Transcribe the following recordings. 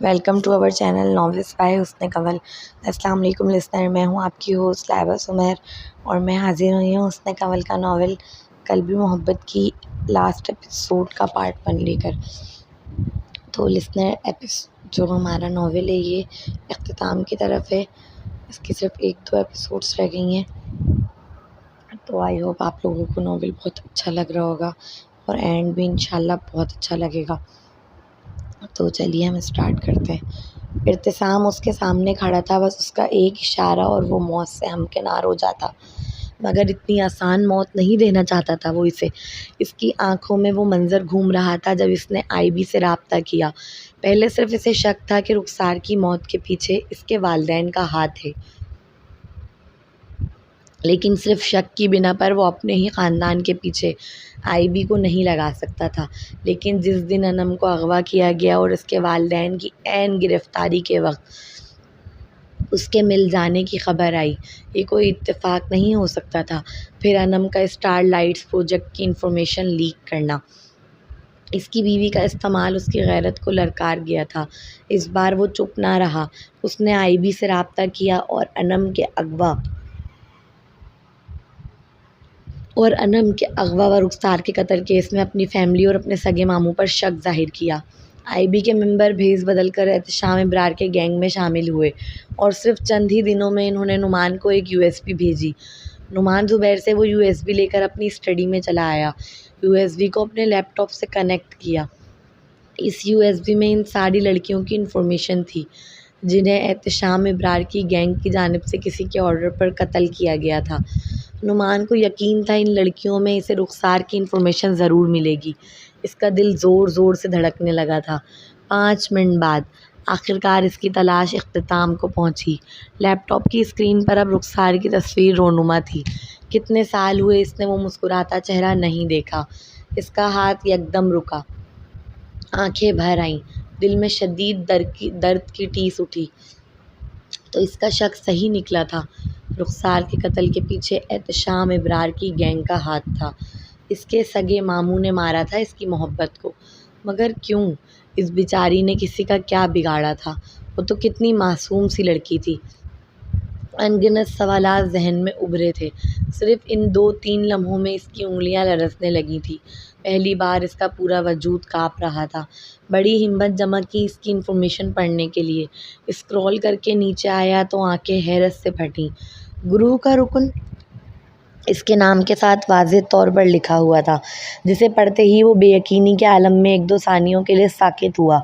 Welcome to our channel novels by Hasan Kanwal. السلام علیکم listener, میں ہوں آپ کی ہوسٹ لائبہ سمیر اور میں حاضر ہوئی ہوں حسن کنول کا ناول قلبی محبت کی لاسٹ ایپیسوڈ کا پارٹ 1 لے کر۔ تو لسنر جو ہمارا ناول ہے یہ اختتام کی طرف ہے، اس کی صرف 1-2 ایپیسوڈس رہ گئی ہیں، تو آئی ہوپ آپ لوگوں کو ناول بہت اچھا لگ رہا ہوگا اور اینڈ بھی انشاءاللہ بہت اچھا لگے گا۔ تو چلیے ہم اسٹارٹ کرتے ہیں۔ ارتسام اس کے سامنے کھڑا تھا، بس اس کا ایک اشارہ اور وہ موت سے ہمکنار ہو جاتا، مگر اتنی آسان موت نہیں دینا چاہتا تھا وہ اسے۔ اس کی آنکھوں میں وہ منظر گھوم رہا تھا جب اس نے آئی بی سے رابطہ کیا۔ پہلے صرف اسے شک تھا کہ رخسار کی موت کے پیچھے اس کے والدین کا ہاتھ ہے، لیکن صرف شک کی بنا پر وہ اپنے ہی خاندان کے پیچھے آئی بی کو نہیں لگا سکتا تھا۔ لیکن جس دن انم کو اغوا کیا گیا اور اس کے والدین کی عین گرفتاری کے وقت اس کے مل جانے کی خبر آئی، یہ کوئی اتفاق نہیں ہو سکتا تھا۔ پھر انم کا اسٹار لائٹس پروجیکٹ کی انفارمیشن لیک کرنا، اس کی بیوی کا استعمال اس کی غیرت کو للکار گیا تھا۔ اس بار وہ چپ نہ رہا، اس نے آئی بی سے رابطہ کیا اور انم کے اغوا و رخسار کے قتل کیس میں اپنی فیملی اور اپنے سگے ماموں پر شک ظاہر کیا۔ آئی بی کے ممبر بھیس بدل کر احتشام ابرار کے گینگ میں شامل ہوئے اور صرف چند ہی دنوں میں انہوں نے نعمان کو ایک USB بھیجی۔ نعمان زبیر سے وہ USB لے کر اپنی اسٹڈی میں چلا آیا، USB کو اپنے لیپ ٹاپ سے کنیکٹ کیا۔ اس USB میں ان ساری لڑکیوں کی انفارمیشن تھی جنہیں احتشام ابرار کی گینگ کی جانب سے کسی کے آرڈر پر قتل کیا گیا تھا۔ نعمان کو یقین تھا ان لڑکیوں میں اسے رخسار کی انفارمیشن ضرور ملے گی۔ اس کا دل زور زور سے دھڑکنے لگا تھا۔ 5 منٹ بعد آخرکار اس کی تلاش اختتام کو پہنچی۔ لیپ ٹاپ کی اسکرین پر اب رخسار کی تصویر رونما تھی۔ کتنے سال ہوئے اس نے وہ مسکراتا چہرہ نہیں دیکھا۔ اس کا ہاتھ یکدم رکا، آنکھیں بھر آئیں، دل میں شدید درد کی ٹیس اٹھی۔ تو اس کا شک صحیح نکلا تھا، رخسار کے قتل کے پیچھے احتشام ابرار کی گینگ کا ہاتھ تھا۔ اس کے سگے ماموں نے مارا تھا اس کی محبت کو، مگر کیوں؟ اس بیچاری نے کسی کا کیا بگاڑا تھا؟ وہ تو کتنی معصوم سی لڑکی تھی۔ ان گنت سوالات ذہن میں ابھرے تھے۔ صرف ان 2-3 لمحوں میں اس کی انگلیاں لرزنے لگی تھیں۔ پہلی بار اس کا پورا وجود کانپ رہا تھا۔ بڑی ہمت جمع کی اس کی انفارمیشن پڑھنے کے لیے۔ اسکرول کر کے نیچے آیا تو آنکھیں حیرت سے پھٹیں۔ گروہ کا رکن اس کے نام کے ساتھ واضح طور پر لکھا ہوا تھا، جسے پڑھتے ہی وہ بے یقینی کے عالم میں 1-2 ثانیوں کے لیے ساکت ہوا۔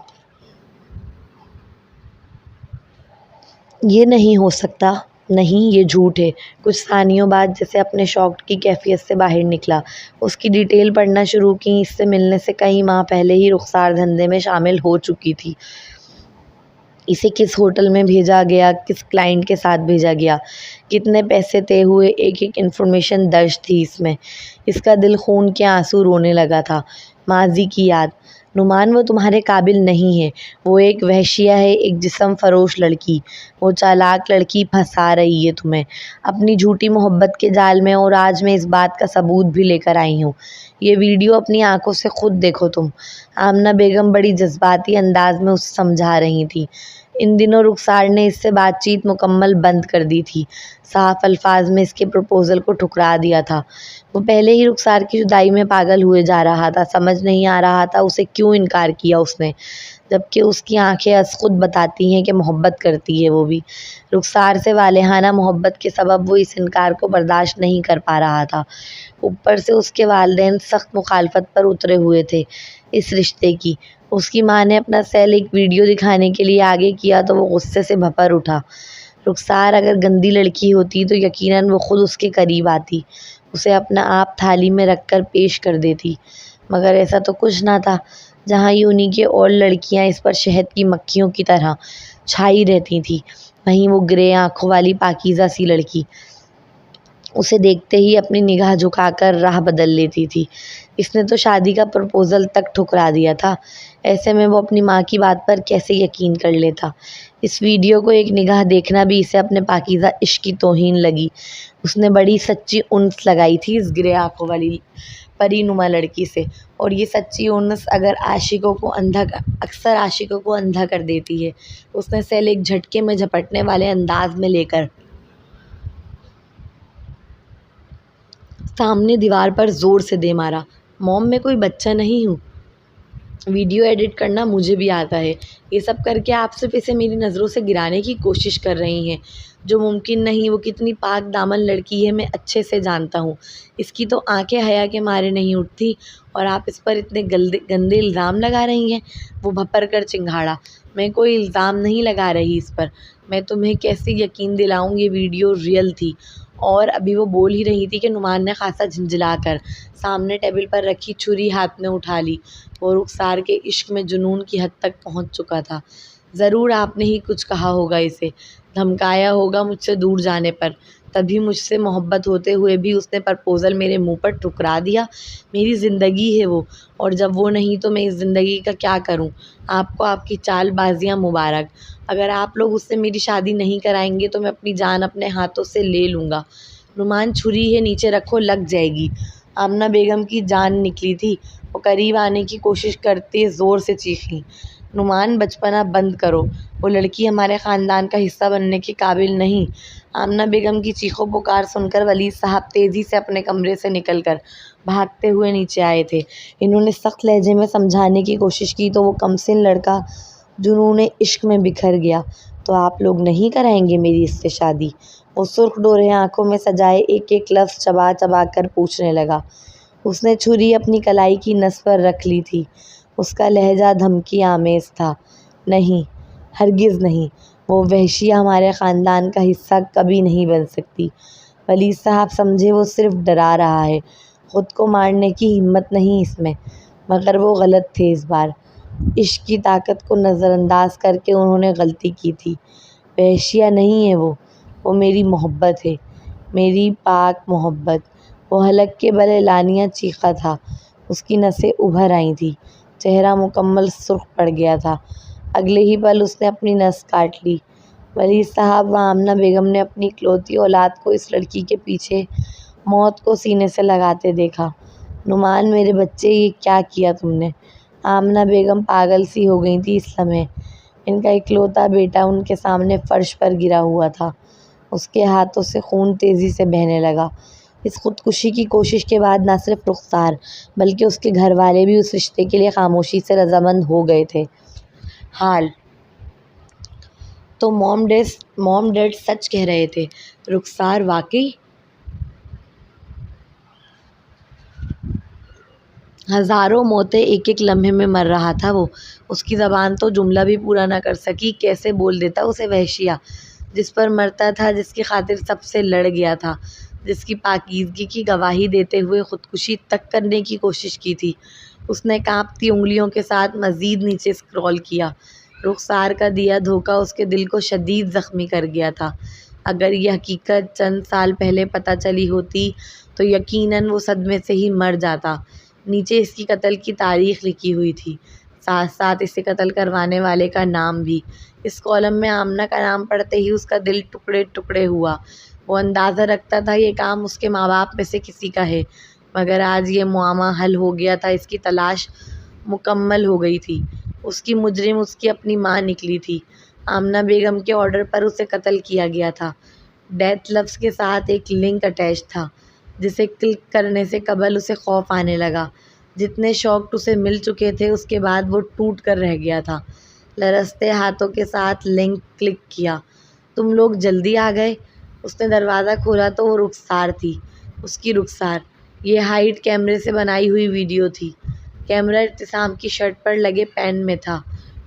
یہ نہیں ہو سکتا، نہیں، یہ جھوٹ ہے۔ کچھ ثانیوں بعد جیسے اپنے شاک کی کیفیت سے باہر نکلا، اس کی ڈیٹیل پڑھنا شروع کی۔ اس سے ملنے سے کئی ماہ پہلے ہی رخسار دھندے میں شامل ہو چکی تھی۔ اسے کس ہوٹل میں بھیجا گیا، کس کلائنٹ کے ساتھ بھیجا گیا، کتنے پیسے طے ہوئے، ایک انفارمیشن درج تھی اس میں۔ اس کا دل خون کے آنسو رونے لگا تھا۔ ماضی کی یاد، نعمان وہ تمہارے قابل نہیں ہے، وہ ایک وحشیہ ہے، ایک جسم فروش لڑکی، وہ چالاک لڑکی پھنسا رہی ہے تمہیں اپنی جھوٹی محبت کے جال میں، اور آج میں اس بات کا ثبوت بھی لے کر آئی ہوں۔ یہ ویڈیو اپنی آنکھوں سے خود دیکھو تم۔ آمنہ بیگم بڑی جذباتی انداز میں اسے سمجھا رہی تھی۔ ان دنوں رخسار نے اس سے بات چیت مکمل بند کر دی تھی، صاف الفاظ میں اس کے پروپوزل کو ٹھکرا دیا تھا۔ وہ پہلے ہی رخسار کی جدائی میں پاگل ہوئے جا رہا تھا، سمجھ نہیں آ رہا تھا اسے کیوں انکار کیا اس نے، جبکہ اس کی آنکھیں از خود بتاتی ہیں کہ محبت کرتی ہے وہ بھی۔ رخسار سے والہانہ محبت کے سبب وہ اس انکار کو برداشت نہیں کر پا رہا تھا۔ اوپر سے اس کے والدین سخت مخالفت پر اترے ہوئے تھے اس رشتے کی۔ اس کی ماں نے اپنا سیل ایک ویڈیو دکھانے کے لیے آگے کیا تو وہ غصے سے بھپر اٹھا۔ رخسار اگر گندی لڑکی ہوتی تو یقیناً وہ خود اس کے قریب آتی، اسے اپنا آپ تھالی میں رکھ کر پیش کر دیتی، مگر ایسا تو کچھ نہ تھا۔ جہاں یونی کے اور لڑکیاں اس پر شہد کی مکھیوں کی طرح چھائی رہتی تھیں، وہیں وہ گرے آنکھوں والی پاکیزہ سی لڑکی اسے دیکھتے ہی اپنی نگاہ جھکا کر راہ بدل لیتی تھی۔ اس نے تو شادی کا پروپوزل تک ٹھکرا دیا تھا، ایسے میں وہ اپنی ماں کی بات پر کیسے یقین کر لیتا؟ اس ویڈیو کو ایک نگاہ دیکھنا بھی اسے اپنے پاکیزہ عشق کی توہین لگی۔ اس نے بڑی سچی انس لگائی تھی اس گرے آنکھوں والی پری نما لڑکی سے، اور یہ سچی انس اکثر عاشقوں کو اندھا کر دیتی ہے۔ اس نے سیل ایک جھٹکے میں جھپٹنے والے انداز میں لے کر سامنے دیوار پر زور سے دے مارا۔ موم، میں کوئی بچہ نہیں ہوں، ویڈیو ایڈٹ کرنا مجھے بھی آتا ہے۔ یہ سب کر کے آپ صرف اسے میری نظروں سے گرانے کی کوشش کر رہی ہیں، جو ممکن نہیں۔ وہ کتنی پاک دامن لڑکی ہے میں اچھے سے جانتا ہوں۔ اس کی تو آنکھیں حیا کے مارے نہیں اٹھتی، اور آپ اس پر اتنے گندے الزام لگا رہی ہیں۔ وہ بھپر کر چنگھاڑا۔ میں کوئی الزام نہیں لگا رہی اس پر، میں تمہیں کیسے یقین دلاؤں یہ ویڈیو ریئل تھی۔ اور ابھی وہ بول ہی رہی تھی کہ نعمان نے خاصا جھنجھلا کر سامنے ٹیبل پر رکھی چھری ہاتھ میں اٹھا لی۔ وہ رخسار کے عشق میں جنون کی حد تک پہنچ چکا تھا۔ ضرور آپ نے ہی کچھ کہا ہوگا اسے، دھمکایا ہوگا مجھ سے دور جانے پر، تبھی مجھ سے محبت ہوتے ہوئے بھی اس نے پرپوزل میرے منہ پر ٹھکرا دیا۔ میری زندگی ہے وہ، اور جب وہ نہیں تو میں اس زندگی کا کیا کروں؟ آپ کو آپ کی چال بازیاں مبارک۔ اگر آپ لوگ اس سے میری شادی نہیں کرائیں گے تو میں اپنی جان اپنے ہاتھوں سے لے لوں گا۔ نعمان، چھری ہے نیچے رکھو، لگ جائے گی۔ آمنہ بیگم کی جان نکلی تھی، وہ قریب آنے کی کوشش کرتے زور سے چیخیں۔ نعمان، بچپنا بند کرو، وہ لڑکی ہمارے خاندان کا حصہ بننے کے قابل نہیں۔ آمنہ بیگم کی چیخو پکار سن کر ولید صاحب تیزی سے اپنے کمرے سے نکل کر بھاگتے ہوئے نیچے آئے تھے۔ انہوں نے سخت لہجے میں سمجھانے کی کوشش کی تو وہ کمسن لڑکا جنون عشق میں بکھر گیا۔ تو آپ لوگ نہیں کرائیں گے میری اس سے شادی؟ وہ سرخ ڈورے آنکھوں میں سجائے ایک ایک لفظ چبا چبا کر پوچھنے لگا۔ اس نے چھری اپنی کلائی کی نس پر رکھ لی تھی۔ اس کا لہجہ دھمکی آمیز تھا۔ نہیں، ہرگز نہیں، وہ وحشیہ ہمارے خاندان کا حصہ کبھی نہیں بن سکتی۔ ولید صاحب سمجھے وہ صرف ڈرا رہا ہے، خود کو مارنے کی ہمت نہیں اس میں۔ مگر وہ غلط تھے اس بار۔ عشق کی طاقت کو نظر انداز کر کے انہوں نے غلطی کی تھی۔ وحشیہ نہیں ہے وہ میری محبت ہے، میری پاک محبت۔ وہ حلق کے بل اعلانیہ چیخا تھا۔ اس کی نسیں ابھر آئی تھیں، چہرہ مکمل سرخ پڑ گیا تھا۔ اگلے ہی پل اس نے اپنی نس کاٹ لی۔ ولید صاحب و آمنہ بیگم نے اپنی اکلوتی اولاد کو اس لڑکی کے پیچھے موت کو سینے سے لگاتے دیکھا۔ نعمان، میرے بچے، یہ کیا کیا تم نے؟ آمنہ بیگم پاگل سی ہو گئی تھی اس لمحے۔ ان کا اکلوتا بیٹا ان کے سامنے فرش پر گرا ہوا تھا۔ اس کے ہاتھوں سے خون تیزی سے بہنے لگا۔ اس خودکشی کی کوشش کے بعد نہ صرف رخسار بلکہ اس کے گھر والے بھی اس رشتے کے لیے خاموشی سے رضامند ہو گئے تھے۔ حال تو موم ڈیڈ سچ کہہ رہے تھے۔ رخسار واقعی ہزاروں موتیں ایک ایک لمحے میں مر رہا تھا وہ۔ اس کی زبان تو جملہ بھی پورا نہ کر سکی، کیسے بول دیتا اسے وحشیہ، جس پر مرتا تھا، جس کی خاطر سب سے لڑ گیا تھا، جس کی پاکیزگی کی گواہی دیتے ہوئے خودکشی تک کرنے کی کوشش کی تھی۔ اس نے کانپتی انگلیوں کے ساتھ مزید نیچے اسکرول کیا۔ رخسار کا دیا دھوکہ اس کے دل کو شدید زخمی کر گیا تھا۔ اگر یہ حقیقت چند سال پہلے پتہ چلی ہوتی تو یقیناً وہ صدمے سے ہی مر جاتا۔ نیچے اس کی قتل کی تاریخ لکھی ہوئی تھی، ساتھ ساتھ اسے قتل کروانے والے کا نام بھی۔ اس کالم میں آمنہ کا نام پڑھتے ہی اس کا دل ٹکڑے ٹکڑے ہوا۔ وہ اندازہ رکھتا تھا یہ کام اس کے ماں باپ میں سے کسی کا ہے، مگر آج یہ معمہ حل ہو گیا تھا۔ اس کی تلاش مکمل ہو گئی تھی۔ اس کی مجرم اس کی اپنی ماں نکلی تھی۔ آمنہ بیگم کے آرڈر پر اسے قتل کیا گیا تھا۔ ڈیتھ لفظ کے ساتھ ایک لنک اٹیچ تھا، جسے کلک کرنے سے قبل اسے خوف آنے لگا۔ جتنے شاکڈ اسے مل چکے تھے اس کے بعد وہ ٹوٹ کر رہ گیا تھا۔ لرزتے ہاتھوں کے ساتھ لنک کلک کیا۔ تم لوگ جلدی آ گئے۔ اس نے دروازہ کھولا تو وہ رخسار تھی، اس کی رخسار۔ یہ ہائیڈ کیمرے سے بنائی ہوئی ویڈیو تھی۔ کیمرہ ابتسام کی شرٹ پر لگے پین میں تھا۔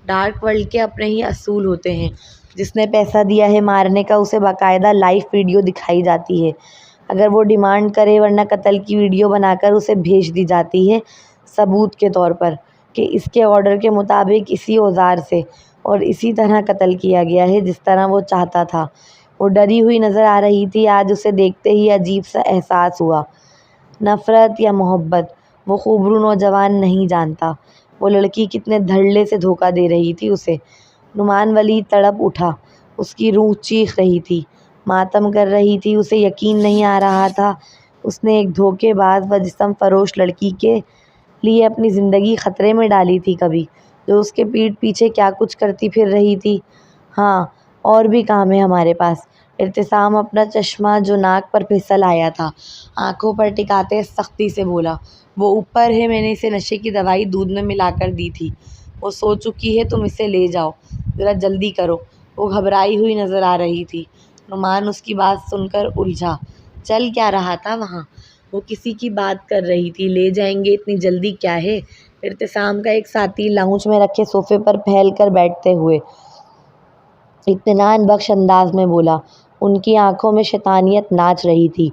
ڈارک ورلڈ کے اپنے ہی اصول ہوتے ہیں۔ جس نے پیسہ دیا ہے مارنے کا، اسے باقاعدہ لائیو ویڈیو دکھائی جاتی ہے، اگر وہ ڈیمانڈ کرے، ورنہ قتل کی ویڈیو بنا کر اسے بھیج دی جاتی ہے ثبوت کے طور پر کہ اس کے آرڈر کے مطابق اسی اوزار سے اور اسی طرح قتل کیا گیا ہے جس طرح وہ چاہتا تھا۔ وہ ڈری ہوئی نظر آ رہی تھی۔ آج اسے دیکھتے ہی عجیب سا احساس ہوا، نفرت یا محبت، وہ خوبرو نوجوان نہیں جانتا۔ وہ لڑکی کتنے دھڑلے سے دھوکہ دے رہی تھی اسے۔ نعمان ولید تڑپ اٹھا، اس کی روح چیخ رہی تھی، ماتم کر رہی تھی۔ اسے یقین نہیں آ رہا تھا اس نے ایک دھوکے باز و جسم فروش لڑکی کے لیے اپنی زندگی خطرے میں ڈالی تھی کبھی، جو اس کے پیٹھ پیچھے کیا کچھ کرتی پھر رہی تھی۔ ہاں، اور بھی کام ہے ہمارے پاس۔ ابتسام اپنا چشمہ جو ناک پر پھسل آیا تھا آنکھوں پر ٹکاتے سختی سے بولا، وہ اوپر ہے، میں نے اسے نشے کی دوائی دودھ میں ملا کر دی تھی، وہ سو چکی ہے، تم اسے لے جاؤ، ذرا جلدی کرو۔ وہ گھبرائی ہوئی نظر آ رہی تھی۔ نعمان اس کی بات سن کر الجھا۔ چل کیا رہا تھا وہاں؟ وہ کسی کی بات کر رہی تھی، لے جائیں گے، اتنی جلدی کیا ہے؟ ابتسام کا ایک ساتھی لاؤنج میں رکھے صوفے پر پھیل کر بیٹھتے ہوئے اطمینان بخش انداز میں بولا۔ ان کی آنکھوں میں شیطانیت ناچ رہی تھی۔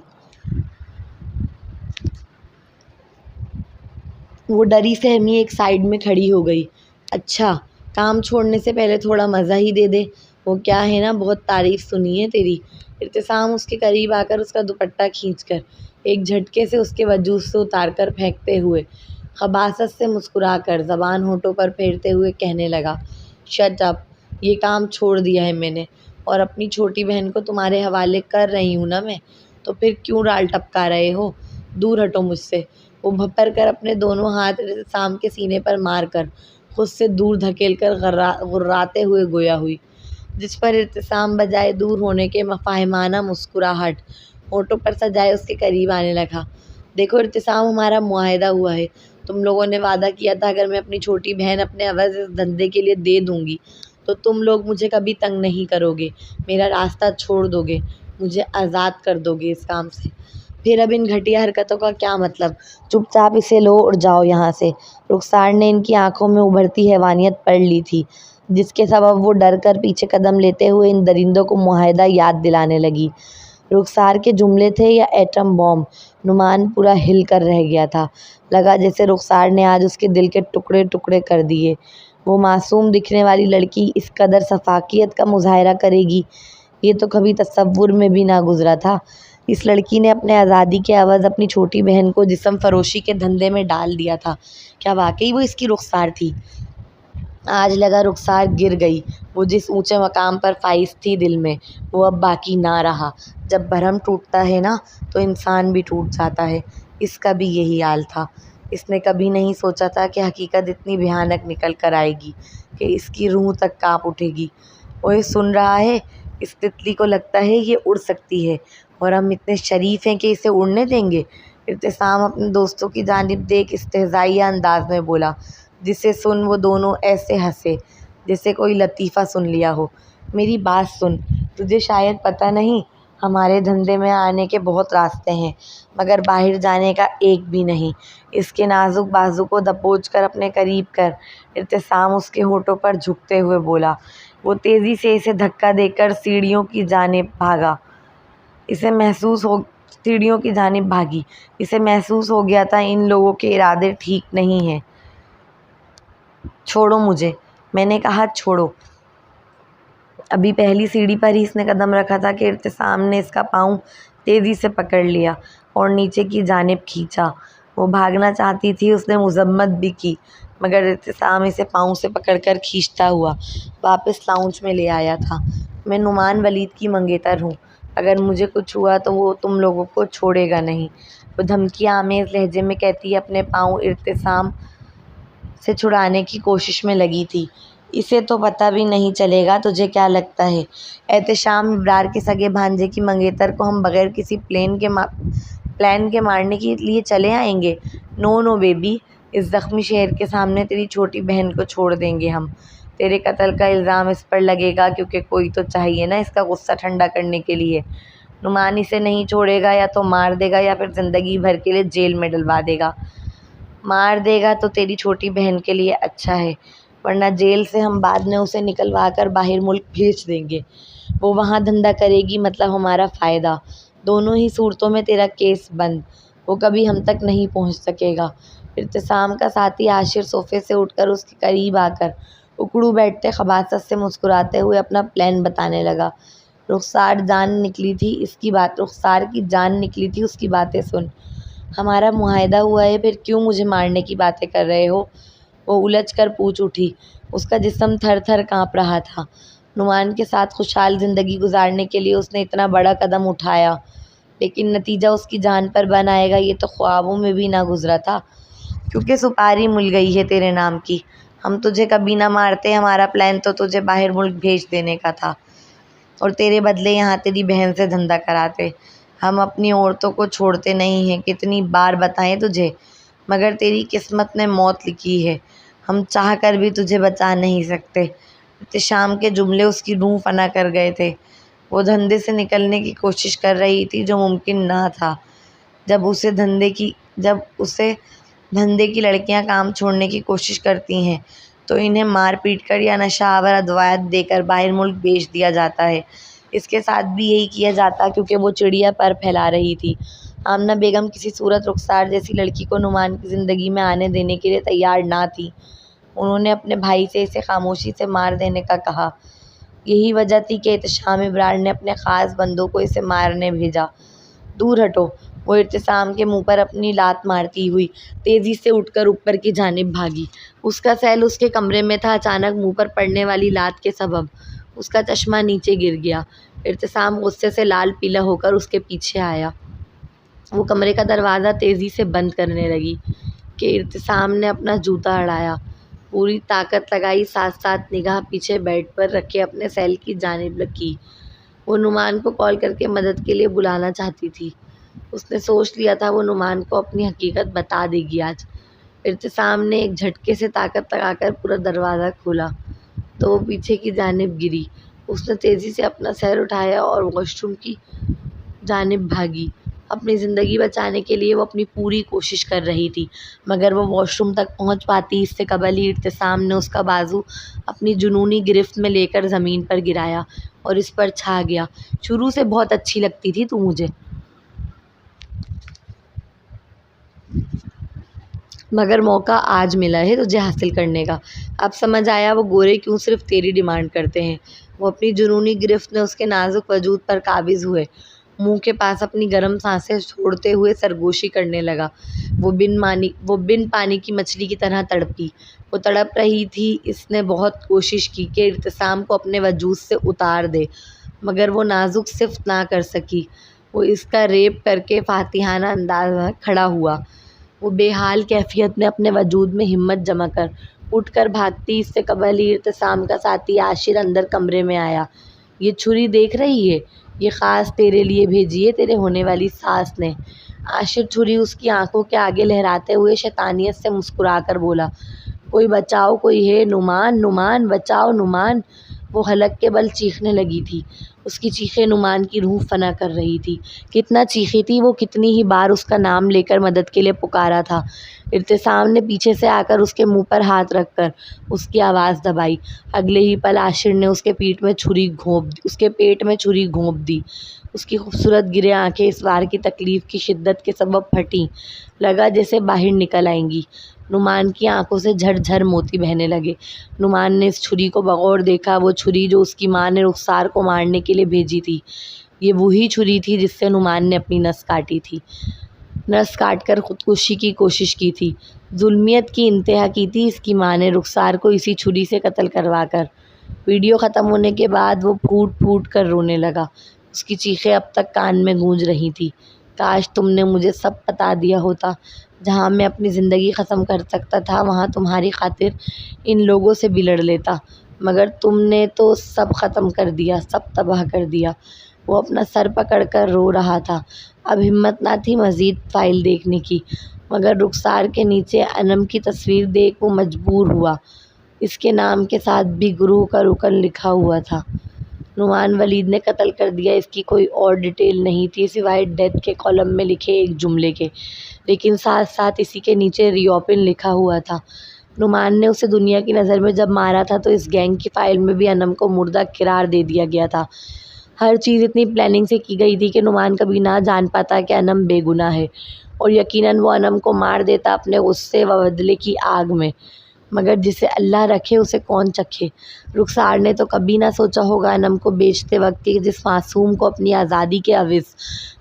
وہ ڈری سہمی ایک سائیڈ میں کھڑی ہو گئی۔ اچھا، کام چھوڑنے سے پہلے تھوڑا مزہ ہی دے دے۔ وہ کیا ہے نا، بہت تعریف سنی ہے تیری۔ ابتسام اس کے قریب آ کر اس کا دوپٹہ کھینچ کر ایک جھٹکے سے اس کے وجود سے اتار کر پھینکتے ہوئے خباثت سے مسکرا کر زبان ہونٹوں پر پھیرتے ہوئے کہنے لگا، شٹ اپ، یہ کام چھوڑ دیا ہے میں نے، اور اپنی چھوٹی بہن کو تمہارے حوالے کر رہی ہوں نا میں، تو پھر کیوں رال ٹپکا رہے ہو؟ دور ہٹو مجھ سے۔ وہ بھپر کر اپنے دونوں ہاتھ ابتسام کے سینے پر مار کر خود سے دور دھکیل کر غراتے ہوئے گویا ہوئی، جس پر ابتسام بجائے دور ہونے کے مفاہمانہ مسکراہٹ ہونٹوں پر سجائے اس کے قریب آنے لگا۔ دیکھو ابتسام، ہمارا معاہدہ ہوا ہے، تم لوگوں نے وعدہ کیا تھا اگر میں اپنی چھوٹی بہن اپنے عوض اس دھندے کے لیے دے دوں گی تو تم لوگ مجھے کبھی تنگ نہیں کرو گے، میرا راستہ چھوڑ دو گے، مجھے آزاد کر دو گے اس کام سے۔ پھر اب ان گھٹیا حرکتوں کا کیا مطلب؟ چپ چاپ اسے لو اور جاؤ یہاں سے۔ رخسار نے ان کی آنکھوں میں ابھرتی حیوانیت پڑھ لی تھی، جس کے سبب وہ ڈر کر پیچھے قدم لیتے ہوئے ان درندوں کو معاہدہ یاد دلانے لگی۔ رخسار کے جملے تھے یا ایٹم بم؟ نعمان پورا ہل کر رہ گیا تھا، لگا جیسے رخسار نے آج اس کے دل کے ٹکڑے ٹکڑے کر دیے۔ وہ معصوم دکھنے والی لڑکی اس قدر شفافیت کا مظاہرہ کرے گی، یہ تو کبھی تصور میں بھی نہ گزرا تھا۔ اس لڑکی نے اپنے آزادی کے عوض اپنی چھوٹی بہن کو جسم فروشی کے دھندے میں ڈال دیا تھا۔ کیا واقعی وہ اس کی رخسار تھی؟ آج لگا رخسار گر گئی۔ وہ جس اونچے مقام پر فائز تھی دل میں، وہ اب باقی نہ رہا۔ جب بھرم ٹوٹتا ہے نا تو انسان بھی ٹوٹ جاتا ہے۔ اس کا بھی یہی حال تھا۔ اس نے کبھی نہیں سوچا تھا کہ حقیقت اتنی بھیانک نکل کر آئے گی کہ اس کی روح تک کانپ اٹھے گی۔ وہ یہ سن رہا ہے، اس تتلی کو لگتا ہے یہ اڑ سکتی ہے، اور ہم اتنے شریف ہیں کہ اسے اڑنے دیں گے؟ ابتسام اپنے دوستوں کی جانب دیکھ استہزائیہ انداز میں بولا، جسے سن وہ دونوں ایسے ہنسے جیسے کوئی لطیفہ سن لیا ہو۔ میری بات سن، تجھے شاید پتہ نہیں، ہمارے دھندے میں آنے کے بہت راستے ہیں، مگر باہر جانے کا ایک بھی نہیں۔ اس کے نازک بازو کو دبوچ کر اپنے قریب کر ابتسام اس کے ہونٹوں پر جھکتے ہوئے بولا۔ وہ تیزی سے اسے دھکا دے کر سیڑھیوں کی جانب بھاگی۔ اسے محسوس ہو گیا تھا ان لوگوں کے ارادے ٹھیک نہیں ہیں۔ چھوڑو مجھے، میں نے کہا چھوڑو۔ ابھی پہلی سیڑھی پر ہی اس نے قدم رکھا تھا کہ ابتسام نے اس کا پاؤں تیزی سے پکڑ لیا اور نیچے کی جانب کھینچا۔ وہ بھاگنا چاہتی تھی، اس نے مذمت بھی کی، مگر ابتسام اسے پاؤں سے پکڑ کر کھینچتا ہوا واپس لاؤنج میں لے آیا تھا۔ میں نعمان ولید کی منگیتر ہوں، اگر مجھے کچھ ہوا تو وہ تم لوگوں کو چھوڑے گا نہیں، وہ دھمکی آمیز لہجے میں کہتی اپنے پاؤں ابتسام سے چھڑانے کی کوشش میں لگی تھی۔ اسے تو پتہ بھی نہیں چلے گا، تجھے کیا لگتا ہے احتشام ابرار کے سگے بھانجے کی منگیتر کو ہم بغیر کسی پلان کے مارنے کے لیے چلے آئیں گے؟ نو نو بیبی، اس زخمی شہر کے سامنے تیری چھوٹی بہن کو چھوڑ دیں گے ہم؟ تیرے قتل کا الزام اس پر لگے گا کیونکہ کوئی تو چاہیے نا اس کا غصہ ٹھنڈا کرنے کے لیے۔ نعمان اسے نہیں چھوڑے گا، یا تو مار دے گا یا پھر زندگی بھر کے لیے جیل میں ڈلوا دے گا۔ مار دے گا تو تیری چھوٹی بہن کے لیے اچھا ہے، ورنہ جیل سے ہم بعد میں اسے نکلوا کر باہر ملک بھیج دیں گے۔ وہ وہاں دھندا کرے گی، مطلب ہمارا فائدہ۔ دونوں ہی صورتوں میں تیرا کیس بند، وہ کبھی ہم تک نہیں پہنچ سکے گا۔ ابتسام کا ساتھی عاشر صوفے سے اٹھ کر اس کے قریب آ کر اکڑو بیٹھتے خباثت سے مسکراتے ہوئے اپنا پلان بتانے لگا۔ رخسار کی جان نکلی تھی اس کی باتیں سن۔ ہمارا معاہدہ ہوا ہے، پھر کیوں مجھے مارنے کی باتیں کر رہے ہو؟ وہ الجھ کر پوچھ اٹھی۔ اس کا جسم تھر تھر کانپ رہا تھا۔ نعمان کے ساتھ خوشحال زندگی گزارنے کے لیے اس نے اتنا بڑا قدم اٹھایا لیکن نتیجہ اس کی جان پر بن آئے گا یہ تو خوابوں میں بھی نہ گزرا تھا، کیونکہ سپاری مل گئی ہے تیرے نام کی۔ ہم تجھے کبھی نہ مارتے، ہمارا پلان تو تجھے باہر ملک بھیج دینے کا تھا اور تیرے بدلے یہاں تیری بہن سے دھندا کراتے۔ ہم اپنی عورتوں کو چھوڑتے نہیں ہیں، کتنی بار بتائیں تجھے، مگر تیری قسمت نے موت لکھی ہے، ہم چاہ کر بھی تجھے بچا نہیں سکتے۔ احتشام کے جملے اس کی روح فنا کر گئے تھے۔ وہ دھندے سے نکلنے کی کوشش کر رہی تھی جو ممکن نہ تھا۔ جب اسے دھندے کی لڑکیاں کام چھوڑنے کی کوشش کرتی ہیں تو انہیں مار پیٹ کر یا نشہ آور ادویات دے کر باہر ملک بھیج دیا جاتا ہے۔ اس کے ساتھ بھی یہی کیا جاتا کیونکہ وہ چڑیا پر پھیلا رہی تھی۔ آمنہ بیگم کسی صورت رخسار جیسی لڑکی کو نعمان کی زندگی میں آنے دینے کے لیے تیار نہ تھی۔ انہوں نے اپنے بھائی سے اسے خاموشی سے مار دینے کا کہا۔ یہی وجہ تھی کہ احتشام ابرار نے اپنے خاص بندوں کو اسے مارنے بھیجا۔ دور ہٹو! وہ احتشام کے منہ پر اپنی لات مارتی ہوئی تیزی سے اٹھ کر اوپر کی جانب بھاگی۔ اس کا سیل اس کے کمرے میں تھا۔ اچانک منہ پر پڑنے والی لات کے سبب اس کا چشمہ نیچے گر گیا۔ احتشام غصے سے لال پیلا ہو کر اس کے پیچھے آیا۔ وہ کمرے کا دروازہ تیزی سے بند کرنے لگی کہ احتشام نے اپنا جوتا اڑایا، پوری طاقت لگائی، ساتھ ساتھ نگاہ پیچھے بیڈ پر رکھے اپنے سیل کی جانب کی۔ وہ نعمان کو کال کر کے مدد کے لیے بلانا چاہتی تھی۔ اس نے سوچ لیا تھا وہ نعمان کو اپنی حقیقت بتا دے گی آج۔ احتشام نے ایک جھٹکے سے طاقت لگا کر پورا دروازہ کھولا تو وہ پیچھے کی جانب گری۔ اس نے تیزی سے اپنا سر اٹھایا اور واش روم کی جانب بھاگی۔ اپنی زندگی بچانے کے لیے وہ اپنی پوری کوشش کر رہی تھی، مگر وہ واش روم تک پہنچ پاتی اس سے قبل ہی احتشام نے اس کا بازو اپنی جنونی گرفت میں لے کر زمین پر گرایا اور اس پر چھا گیا۔ شروع سے بہت اچھی لگتی تھی تو مجھے، مگر موقع آج ملا ہے تجھے حاصل کرنے کا۔ اب سمجھ آیا وہ گورے کیوں صرف تیری ڈیمانڈ کرتے ہیں۔ وہ اپنی جنونی گرفت میں اس کے نازک وجود پر قابض ہوئے، منہ کے پاس اپنی گرم سانسیں چھوڑتے ہوئے سرگوشی کرنے لگا۔ وہ بن پانی کی مچھلی کی طرح تڑپی، وہ تڑپ رہی تھی۔ اس نے بہت کوشش کی کہ احتشام کو اپنے وجود سے اتار دے، مگر وہ نازک صفت نہ کر سکی۔ وہ اس کا ریپ کر کے فاتحانہ انداز میں کھڑا ہوا۔ وہ بے حال کیفیت میں اپنے وجود میں ہمت جمع کر اٹھ کر بھاگتی اس سے قبل ہی احتشام کا ساتھی عاشر اندر کمرے میں آیا۔ یہ چھری دیکھ رہی ہے؟ یہ خاص تیرے لیے بھیجی ہے تیرے ہونے والی ساس نے۔ عاشر چھری اس کی آنکھوں کے آگے لہراتے ہوئے شیطانیت سے مسکرا کر بولا، کوئی بچاؤ، کوئی ہے؟ نعمان، نعمان، بچاؤ نعمان! وہ حلق کے بل چیخنے لگی تھی۔ اس کی چیخیں نعمان کی روح فنا کر رہی تھی۔ کتنا چیخی تھی وہ، کتنی ہی بار اس کا نام لے کر مدد کے لیے پکارا تھا۔ احتشام نے پیچھے سے آ کر اس کے منہ پر ہاتھ رکھ کر اس کی آواز دبائی۔ اگلے ہی پل عاشر نے اس کے پیٹ میں چھری گھونپ دی۔ اس کی خوبصورت گرے آنکھیں اس بار کی تکلیف کی شدت کے سبب پھٹیں، لگا جیسے باہر نکل آئیں گی۔ نعمان کی آنکھوں سے جھر جھر موتی بہنے لگے۔ نعمان نے اس چھری کو بغور دیکھا، وہ چھری جو اس کی ماں نے رخسار کو مارنے کے لیے بھیجی تھی۔ یہ وہی چھری تھی جس سے نعمان نے اپنی نس کاٹی تھی، نس کاٹ کر خودکشی کی کوشش کی تھی۔ ظلمیت کی انتہا کی تھی اس کی ماں نے رخسار کو اسی چھری سے قتل کروا کر۔ ویڈیو ختم ہونے کے بعد وہ پھوٹ پھوٹ کر رونے لگا۔ اس کی چیخیں اب تک کان میں گونج رہی تھی۔ کاش تم نے مجھے سب بتا دیا ہوتا۔ جہاں میں اپنی زندگی ختم کر سکتا تھا وہاں تمہاری خاطر ان لوگوں سے بھی لڑ لیتا، مگر تم نے تو سب ختم کر دیا، سب تباہ کر دیا۔ وہ اپنا سر پکڑ کر رو رہا تھا۔ اب ہمت نہ تھی مزید فائل دیکھنے کی، مگر رخسار کے نیچے انم کی تصویر دیکھ وہ مجبور ہوا۔ اس کے نام کے ساتھ بھی گروہ کا رکن لکھا ہوا تھا۔ نعمان ولید نے قتل کر دیا، اس کی کوئی اور ڈیٹیل نہیں تھی سوائے ڈیتھ کے کالم میں لکھے ایک جملے کے، لیکن ساتھ ساتھ اسی کے نیچے ری اوپن لکھا ہوا تھا۔ نعمان نے اسے دنیا کی نظر میں جب مارا تھا تو اس گینگ کی فائل میں بھی انم کو مردہ قرار دے دیا گیا تھا۔ ہر چیز اتنی پلاننگ سے کی گئی تھی کہ نعمان کبھی نہ جان پاتا کہ انم بے گناہ ہے، اور یقیناً وہ انم کو مار دیتا اپنے غصے و بدلے کی آگ میں، مگر جسے اللہ رکھے اسے کون چکھے۔ رخسار نے تو کبھی نہ سوچا ہوگا انم کو بیچتے وقت کہ جس معصوم کو اپنی آزادی کے عوض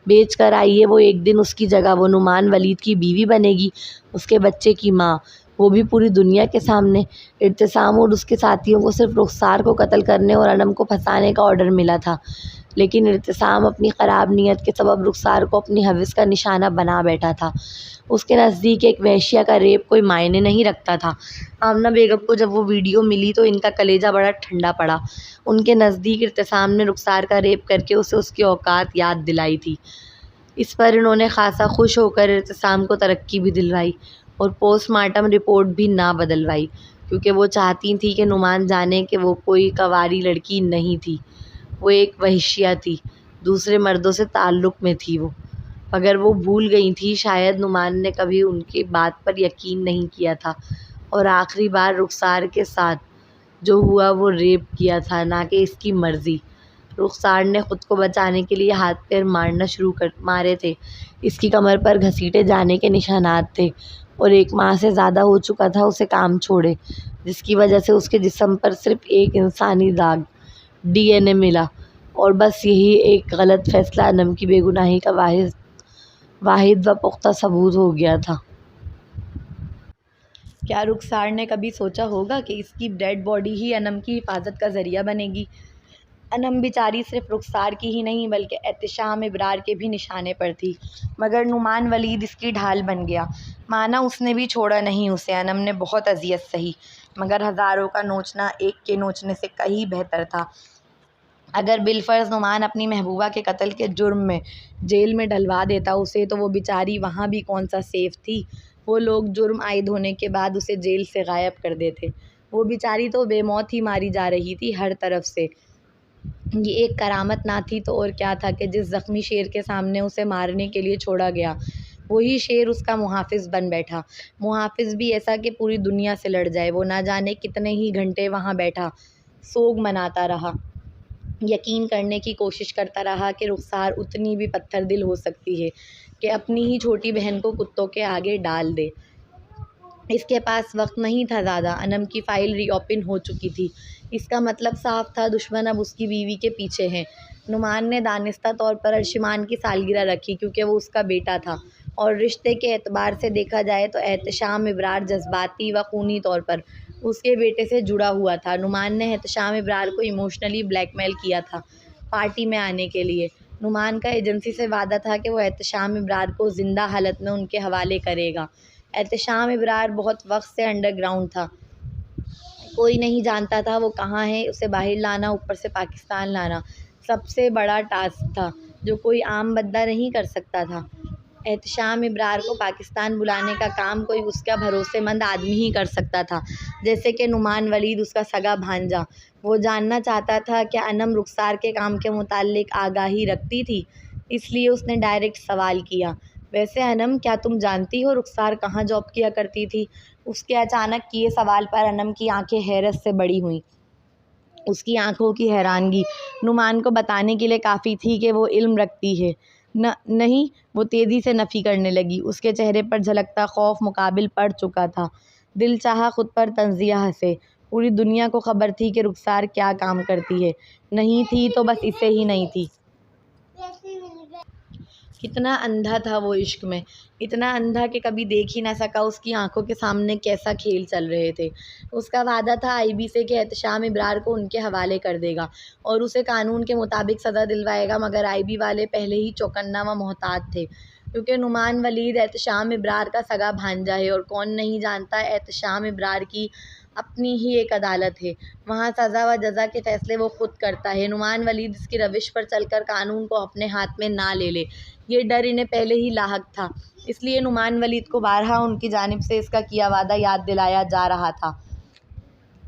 بیچ کر آئی ہے وہ ایک دن اس کی جگہ وہ نعمان ولید کی بیوی بنے گی، اس کے بچے کی ماں، وہ بھی پوری دنیا کے سامنے۔ احتشام اور اس کے ساتھیوں کو صرف رخسار کو قتل کرنے اور انم کو پھنسانے کا آرڈر ملا تھا، لیکن اعتصام اپنی خراب نیت کے سبب رخسار کو اپنی ہوس کا نشانہ بنا بیٹھا تھا۔ اس کے نزدیک ایک وحشیہ کا ریپ کوئی معنی نہیں رکھتا تھا۔ آمنہ بیگم کو جب وہ ویڈیو ملی تو ان کا کلیجہ بڑا ٹھنڈا پڑا۔ ان کے نزدیک اعتصام نے رخسار کا ریپ کر کے اسے اس کی اوقات یاد دلائی تھی۔ اس پر انہوں نے خاصا خوش ہو کر اعتصام کو ترقی بھی دلوائی اور پوسٹ مارٹم رپورٹ بھی نہ بدلوائی، کیونکہ وہ چاہتی تھیں کہ نعمان جانے کہ وہ کوئی کنواری لڑکی نہیں تھی، وہ ایک وحشیہ تھی، دوسرے مردوں سے تعلق میں تھی وہ، مگر وہ بھول گئی تھی شاید نعمان نے کبھی ان کی بات پر یقین نہیں کیا تھا اور آخری بار رخسار کے ساتھ جو ہوا وہ ریپ کیا تھا، نہ کہ اس کی مرضی۔ رخسار نے خود کو بچانے کے لیے ہاتھ پیر مارے تھے، اس کی کمر پر گھسیٹے جانے کے نشانات تھے اور 1 ماہ سے زیادہ ہو چکا تھا اسے کام چھوڑے، جس کی وجہ سے اس کے جسم پر صرف ایک انسانی داغ DNA ملا اور بس یہی ایک غلط فیصلہ انم کی بے گناہی کا واحد و پختہ ثبوت ہو گیا تھا۔ کیا رخسار نے کبھی سوچا ہوگا کہ اس کی ڈیڈ باڈی ہی انم کی حفاظت کا ذریعہ بنے گی؟ انم بیچاری صرف رخسار کی ہی نہیں بلکہ احتشام ابرار کے بھی نشانے پر تھی، مگر نعمان ولید اس کی ڈھال بن گیا۔ مانا اس نے بھی چھوڑا نہیں اسے، انم نے بہت اذیت سہی، مگر ہزاروں کا نوچنا ایک کے نوچنے سے کہیں بہتر تھا۔ اگر بالفرض نعمان اپنی محبوبہ کے قتل کے جرم میں جیل میں ڈلوا دیتا اسے تو وہ بیچاری وہاں بھی کون سا سیف تھی۔ وہ لوگ جرم عائد ہونے کے بعد اسے جیل سے غائب کر دیتے، وہ بیچاری تو بے موت ہی ماری جا رہی تھی ہر طرف سے۔ یہ ایک کرامت نہ تھی تو اور کیا تھا کہ جس زخمی شیر کے سامنے اسے مارنے کے لیے چھوڑا گیا وہی شیر اس کا محافظ بن بیٹھا، محافظ بھی ایسا کہ پوری دنیا سے لڑ جائے۔ وہ نہ جانے کتنے ہی گھنٹے وہاں بیٹھا سوگ مناتا رہا، یقین کرنے کی کوشش کرتا رہا کہ رخسار اتنی بھی پتھر دل ہو سکتی ہے کہ اپنی ہی چھوٹی بہن کو کتوں کے آگے ڈال دے۔ اس کے پاس وقت نہیں تھا زیادہ، انم کی فائل ری اوپن ہو چکی تھی، اس کا مطلب صاف تھا دشمن اب اس کی بیوی کے پیچھے ہیں۔ نعمان نے دانستہ طور پر ارشمان کی سالگرہ رکھی کیونکہ وہ اس کا بیٹا تھا اور رشتے کے اعتبار سے دیکھا جائے تو احتشام ابرار جذباتی و خونی طور پر اس کے بیٹے سے جڑا ہوا تھا۔ نعمان نے احتشام ابرار کو ایموشنلی بلیک میل کیا تھا پارٹی میں آنے کے لیے۔ نعمان کا ایجنسی سے وعدہ تھا کہ وہ احتشام ابرار کو زندہ حالت میں ان کے حوالے کرے گا۔ احتشام ابرار بہت وقت سے انڈر گراؤنڈ تھا، کوئی نہیں جانتا تھا وہ کہاں ہے، اسے باہر لانا، اوپر سے پاکستان لانا سب سے بڑا ٹاسک تھا جو کوئی عام بندہ نہیں کر سکتا تھا۔ احتشام ابرار کو پاکستان بلانے کا کام کوئی اس کا بھروسے مند آدمی ہی کر سکتا تھا، جیسے کہ نعمان ولید اس کا سگا بھانجا۔ وہ جاننا چاہتا تھا کہ انم رخسار کے کام کے متعلق آگاہی رکھتی تھی، اس لیے اس نے ڈائریکٹ سوال کیا، ویسے انم کیا تم جانتی ہو رخسار کہاں جاب کیا کرتی تھی؟ اس کے اچانک کیے سوال پر انم کی آنکھیں حیرت سے بڑی ہوئیں، اس کی آنکھوں کی حیرانگی نعمان کو بتانے کے لیے کافی تھی کہ وہ علم رکھتی ہے۔ نہیں، وہ تیزی سے نفی کرنے لگی، اس کے چہرے پر جھلکتا خوف مقابل پڑ چکا تھا۔ دل چاہا خود پر طنزیہ ہنسے، پوری دنیا کو خبر تھی کہ رخسار کیا کام کرتی ہے، نہیں تھی تو بس اسے ہی نہیں تھی۔ کتنا اندھا تھا وہ عشق میں، اتنا اندھا کہ کبھی دیکھ ہی نہ سکا اس کی آنکھوں کے سامنے کیسا کھیل چل رہے تھے۔ اس کا وعدہ تھا IB سے کہ احتشام ابرار کو ان کے حوالے کر دے گا اور اسے قانون کے مطابق سزا دلوائے گا، مگر IB والے پہلے ہی چوکنا و محتاط تھے، کیونکہ نعمان ولید احتشام ابرار کا سگا بھانجا ہے اور کون نہیں جانتا احتشام ابرار کی اپنی ہی ایک عدالت ہے، وہاں سزا و جزا کے فیصلے وہ خود کرتا ہے۔ نعمان ولید اس کی روش پر چل کر قانون کو اپنے ہاتھ میں نہ لے لے، یہ ڈر انہیں پہلے ہی لاحق تھا، اس لیے نعمان ولید کو بارہا ان کی جانب سے اس کا کیا وعدہ یاد دلایا جا رہا تھا۔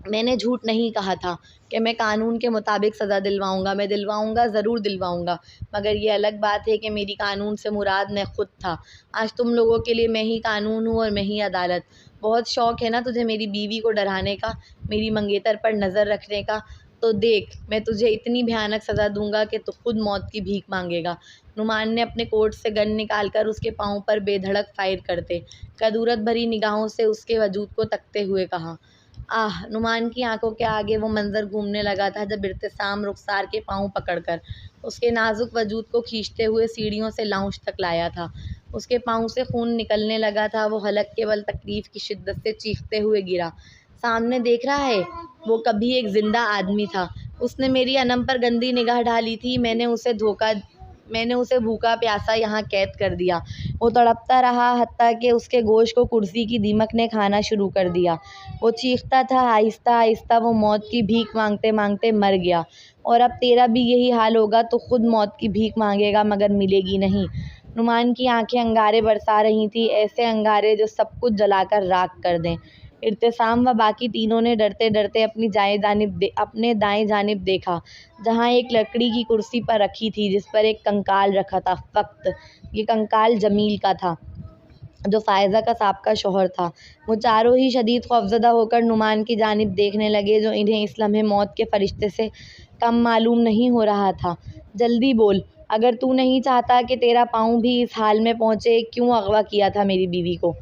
میں نے جھوٹ نہیں کہا تھا کہ میں قانون کے مطابق سزا دلواؤں گا، میں دلواؤں گا، ضرور دلواؤں گا، مگر یہ الگ بات ہے کہ میری قانون سے مراد میں خود تھا۔ آج تم لوگوں کے لیے میں ہی قانون ہوں اور میں ہی عدالت۔ بہت شوق ہے نا تجھے میری بیوی کو ڈرانے کا، میری منگیتر پر نظر رکھنے کا، تو دیکھ میں تجھے اتنی بھیانک سزا دوں گا کہ تو خود موت کی بھیک مانگے گا۔ نعمان نے اپنے کوٹ سے گن نکال کر اس کے پاؤں پر بے دھڑک فائر کرتے، کدورت بھری نگاہوں سے اس کے وجود کو تکتے ہوئے کہا۔ آہ! نعمان کی آنکھوں کے آگے وہ منظر گھومنے لگا تھا جب اعتصام رخسار کے پاؤں پکڑ کر اس کے نازک وجود کو کھینچتے ہوئے سیڑھیوں سے لاؤنج تک لایا تھا۔ اس کے پاؤں سے خون نکلنے لگا تھا، وہ حلق کے بل تکلیف کی شدت سے چیختے ہوئے گرا۔ سامنے دیکھ رہا ہے، وہ کبھی ایک زندہ آدمی تھا، اس نے میری انم پر گندی نگاہ ڈالی تھی، میں نے اسے بھوکا پیاسا یہاں قید کر دیا۔ وہ تڑپتا رہا حتیٰ کہ اس کے گوشت کو کرسی کی دیمک نے کھانا شروع کر دیا۔ وہ چیختا تھا، آہستہ آہستہ وہ موت کی بھیک مانگتے مانگتے مر گیا۔ اور اب تیرا بھی یہی حال ہوگا، تو خود موت کی بھیک مانگے گا مگر ملے گی نہیں۔ نعمان کی آنکھیں انگارے برسا رہی تھیں، ایسے انگارے جو سب کچھ جلا کر راکھ کر دیں۔ ارتسام و باقی تینوں نے ڈرتے ڈرتے اپنے دائیں جانب دیکھا، جہاں ایک لکڑی کی کرسی پر رکھی تھی جس پر ایک کنکال رکھا تھا۔ فقط یہ کنکال جمیل کا تھا، جو فائزہ کا سابقہ شوہر تھا۔ وہ چاروں ہی شدید خوفزدہ ہو کر نعمان کی جانب دیکھنے لگے، جو انہیں اس لمحے موت کے فرشتے سے کم معلوم نہیں ہو رہا تھا۔ جلدی بول، اگر تو نہیں چاہتا کہ تیرا پاؤں بھی اس حال میں پہنچے، کیوں اغوا کیا تھا میری بیوی کو،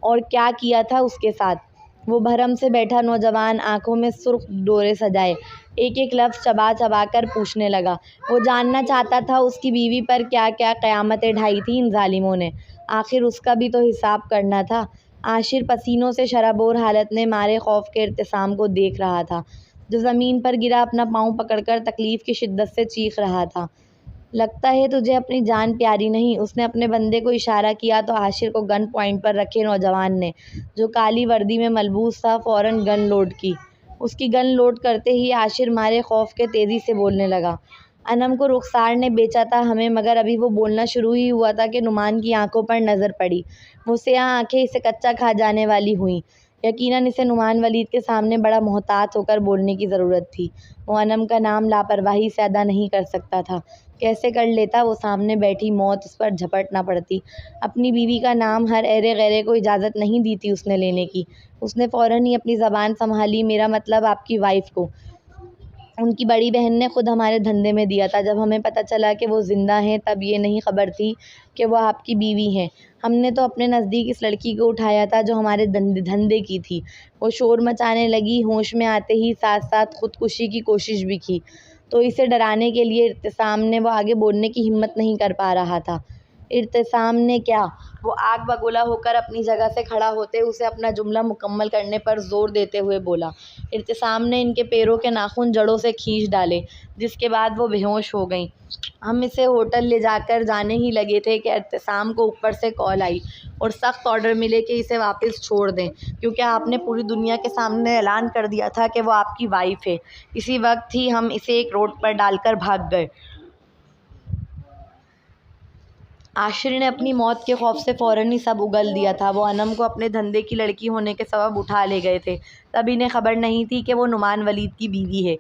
اور کیا کیا تھا اس کے ساتھ؟ وہ بھرم سے بیٹھا نوجوان آنکھوں میں سرخ ڈورے سجائے ایک ایک لفظ چبا چبا کر پوچھنے لگا۔ وہ جاننا چاہتا تھا اس کی بیوی پر کیا کیا قیامتیں ڈھائی تھیں ان ظالموں نے، آخر اس کا بھی تو حساب کرنا تھا۔ عاشر پسینوں سے شرابور حالت میں مارے خوف کے ارتسام کو دیکھ رہا تھا، جو زمین پر گرا اپنا پاؤں پکڑ کر تکلیف کی شدت سے چیخ رہا تھا۔ لگتا ہے تجھے اپنی جان پیاری نہیں۔ اس نے اپنے بندے کو اشارہ کیا تو عاشر کو گن پوائنٹ پر رکھے نوجوان نے، جو کالی وردی میں ملبوس تھا، فوراً گن لوڈ کی۔ اس کی گن لوڈ کرتے ہی عاشر مارے خوف کے تیزی سے بولنے لگا۔ انم کو رخسار نے بیچا تھا ہمیں، مگر ابھی وہ بولنا شروع ہی ہوا تھا کہ نعمان کی آنکھوں پر نظر پڑی۔ وہ سیاہ آنکھیں اسے کچا کھا جانے والی ہوئیں۔ یقیناً اسے نعمان ولید کے سامنے بڑا محتاط ہو کر بولنے کی ضرورت تھی۔ وہ انم کا نام لاپرواہی سے ادا نہیں کر سکتا تھا۔ کیسے کر لیتا؟ وہ سامنے بیٹھی موت اس پر جھپٹ نہ پڑتی۔ اپنی بیوی کا نام ہر ایرے غیرے کو اجازت نہیں دی تھی اس نے لینے کی۔ اس نے فوراً ہی اپنی زبان سنبھالی، میرا مطلب آپ کی وائف کو۔ ان کی بڑی بہن نے خود ہمارے دھندے میں دیا تھا۔ جب ہمیں پتہ چلا کہ وہ زندہ ہیں، تب یہ نہیں خبر تھی کہ وہ آپ کی بیوی ہیں۔ ہم نے تو اپنے نزدیک اس لڑکی کو اٹھایا تھا جو ہمارے دھندے کی تھی۔ وہ شور مچانے لگی، ہوش میں آتے ہی ساتھ ساتھ خودکشی کی کوشش بھی کی۔ تو اسے ڈرانے کے لیے ارتسام نے، وہ آگے بولنے کی ہمت نہیں کر پا رہا تھا۔ ارتسام نے کیا؟ وہ آگ بگولا ہو کر اپنی جگہ سے کھڑا ہوتے اسے اپنا جملہ مکمل کرنے پر زور دیتے ہوئے بولا۔ ارتسام نے ان کے پیروں کے ناخن جڑوں سے کھینچ ڈالے، جس کے بعد وہ بے ہوش ہو گئیں۔ ہم اسے ہوٹل لے جا کر جانے ہی لگے تھے کہ ارتسام کو اوپر سے کال آئی اور سخت آرڈر ملے کہ اسے واپس چھوڑ دیں، کیونکہ آپ نے پوری دنیا کے سامنے اعلان کر دیا تھا کہ وہ آپ کی وائف ہے۔ اسی وقت ہی ہم اسے ایک روڈ پر ڈال کر بھاگ گئے۔ عاشر نے اپنی موت کے خوف سے فوراً ہی سب اگل دیا تھا۔ وہ انم کو اپنے دھندے کی لڑکی ہونے کے سبب اٹھا لے گئے تھے، تب انہیں خبر نہیں تھی کہ وہ نعمان ولید کی بیوی ہے۔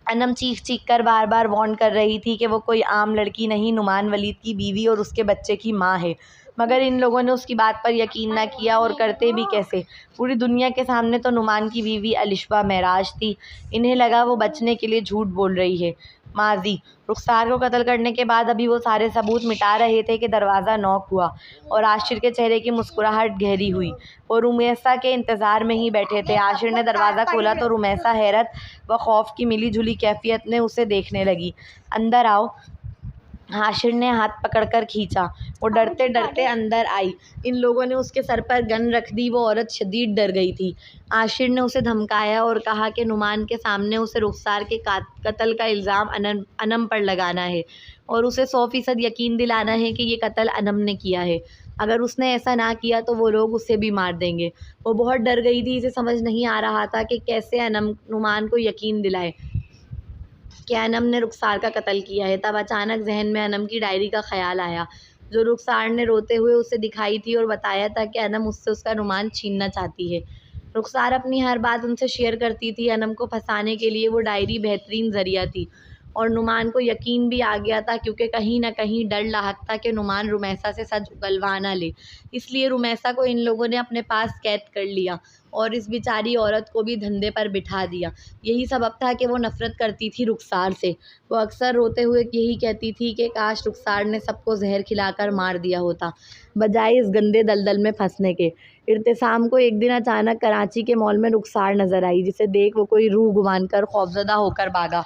انم چیخ چیخ کر بار بار وارن کر رہی تھی کہ وہ کوئی عام لڑکی نہیں، نعمان ولید کی بیوی اور اس کے بچے کی ماں ہے، مگر ان لوگوں نے اس کی بات پر یقین نہ کیا، اور کرتے بھی کیسے؟ پوری دنیا کے سامنے تو نعمان کی بیوی الشبہ معراج تھی۔ انہیں لگا وہ بچنے کے لیے جھوٹ بول رہی ہے۔ ماضی: رخسار کو قتل کرنے کے بعد ابھی وہ سارے ثبوت مٹا رہے تھے کہ دروازہ نوک ہوا اور عاشر کے چہرے کی مسکراہٹ گہری ہوئی۔ وہ رمیسا کے انتظار میں ہی بیٹھے تھے۔ عاشر نے دروازہ کھولا تو رمیسا حیرت و خوف کی ملی جلی کیفیت میں اسے دیکھنے لگی۔ اندر آؤ، عاشر نے ہاتھ پکڑ کر کھینچا۔ وہ ڈرتے ڈرتے اندر آئی۔ ان لوگوں نے اس کے سر پر گن رکھ دی۔ وہ عورت شدید ڈر گئی تھی۔ عاشر نے اسے دھمکایا اور کہا کہ نعمان کے سامنے اسے رخسار کے قتل کا الزام انم پر لگانا ہے اور اسے 100% یقین دلانا ہے کہ یہ قتل انم نے کیا ہے۔ اگر اس نے ایسا نہ کیا تو وہ لوگ اسے بھی مار دیں گے۔ وہ بہت ڈر گئی تھی۔ اسے سمجھ نہیں آ رہا تھا کہ کیسے نعمان کو یقین دلائے کہ انم نے رخسار کا قتل کیا ہے۔ تب اچانک ذہن میں انم کی ڈائری کا خیال آیا، جو رخسار نے روتے ہوئے اسے دکھائی تھی اور بتایا تھا کہ انم اس سے اس کا رومان چھیننا چاہتی ہے۔ رخسار اپنی ہر بات ان سے شیئر کرتی تھی۔ انم کو پھنسانے کے لیے وہ ڈائری بہترین ذریعہ تھی، اور نعمان کو یقین بھی آ گیا تھا، کیونکہ کہیں نہ کہیں ڈر لاحق تھا کہ نعمان رمیسا سے سچ اگلوا نہ لے۔ اس لیے رمیسا کو ان لوگوں نے اپنے پاس قید کر لیا اور اس بیچاری عورت کو بھی دھندے پر بٹھا دیا۔ یہی سبب تھا کہ وہ نفرت کرتی تھی رخسار سے۔ وہ اکثر روتے ہوئے یہی کہتی تھی کہ کاش رخسار نے سب کو زہر کھلا کر مار دیا ہوتا، بجائے اس گندے دلدل میں پھنسنے کے۔ ارتسام کو ایک دن اچانک کراچی کے مال میں رخسار نظر آئی، جسے دیکھ وہ کوئی روح گنوا کر خوفزدہ ہو کر بھاگا،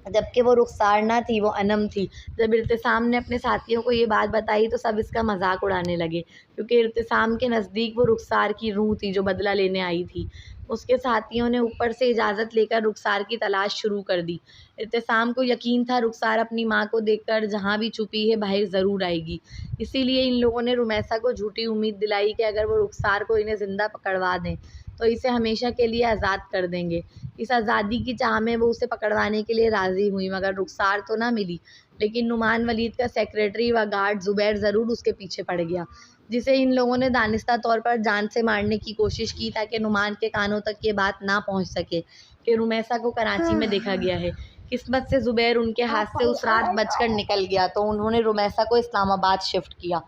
جبکہ وہ رخسار نہ تھی، وہ انم تھی۔ جب ارتسام نے اپنے ساتھیوں کو یہ بات بتائی تو سب اس کا مذاق اڑانے لگے، کیونکہ ارتسام کے نزدیک وہ رخسار کی روح تھی جو بدلہ لینے آئی تھی۔ اس کے ساتھیوں نے اوپر سے اجازت لے کر رخسار کی تلاش شروع کر دی۔ ارتسام کو یقین تھا رخسار اپنی ماں کو دیکھ کر جہاں بھی چھپی ہے باہر ضرور آئے گی، اسی لیے ان لوگوں نے رمیسا کو جھوٹی امید دلائی کہ اگر وہ رخسار کو انہیں زندہ پکڑوا دیں تو اسے ہمیشہ کے لیے آزاد کر دیں گے۔ اس آزادی کی چاہ میں وہ اسے پکڑوانے کے لیے راضی ہوئی، مگر رخسار تو نہ ملی، لیکن نعمان ولید کا سیکریٹری و گارڈ زبیر ضرور اس کے پیچھے پڑ گیا، جسے ان لوگوں نے دانستہ طور پر جان سے مارنے کی کوشش کی تاکہ نعمان کے کانوں تک یہ بات نہ پہنچ سکے کہ رمیسا کو کراچی میں دیکھا گیا ہے۔ قسمت سے زبیر ان کے ہاتھ سے اس رات بچ کر نکل گیا تو انہوں نے رمیسا کو اسلام آباد شفٹ کیا۔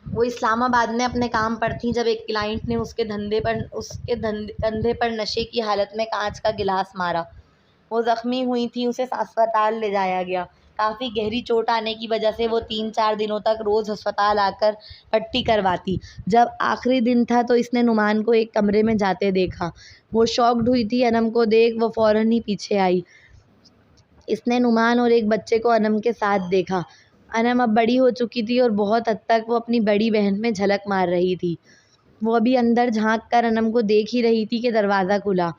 وہ اسلام آباد میں اپنے کام پر تھیں جب ایک کلائنٹ نے اس کے کندھے پر نشے کی حالت میں کانچ کا گلاس مارا۔ وہ زخمی ہوئی تھیں، اسے ہسپتال لے جایا گیا۔ کافی گہری چوٹ آنے کی وجہ سے وہ 3-4 دنوں تک روز ہسپتال آ کر پٹی کرواتی۔ جب آخری دن تھا تو اس نے نعمان کو ایک کمرے میں جاتے دیکھا۔ وہ شاکڈ ہوئی تھی، انم کو دیکھ وہ فوراً ہی پیچھے آئی۔ اس نے نعمان اور ایک بچے کو انم کے ساتھ دیکھا۔ انم اب بڑی ہو چکی تھی اور بہت حد تک وہ اپنی بڑی بہن میں جھلک مار رہی تھی۔ وہ ابھی اندر جھانک کر انم کو دیکھ ہی رہی تھی کہ دروازہ کھلا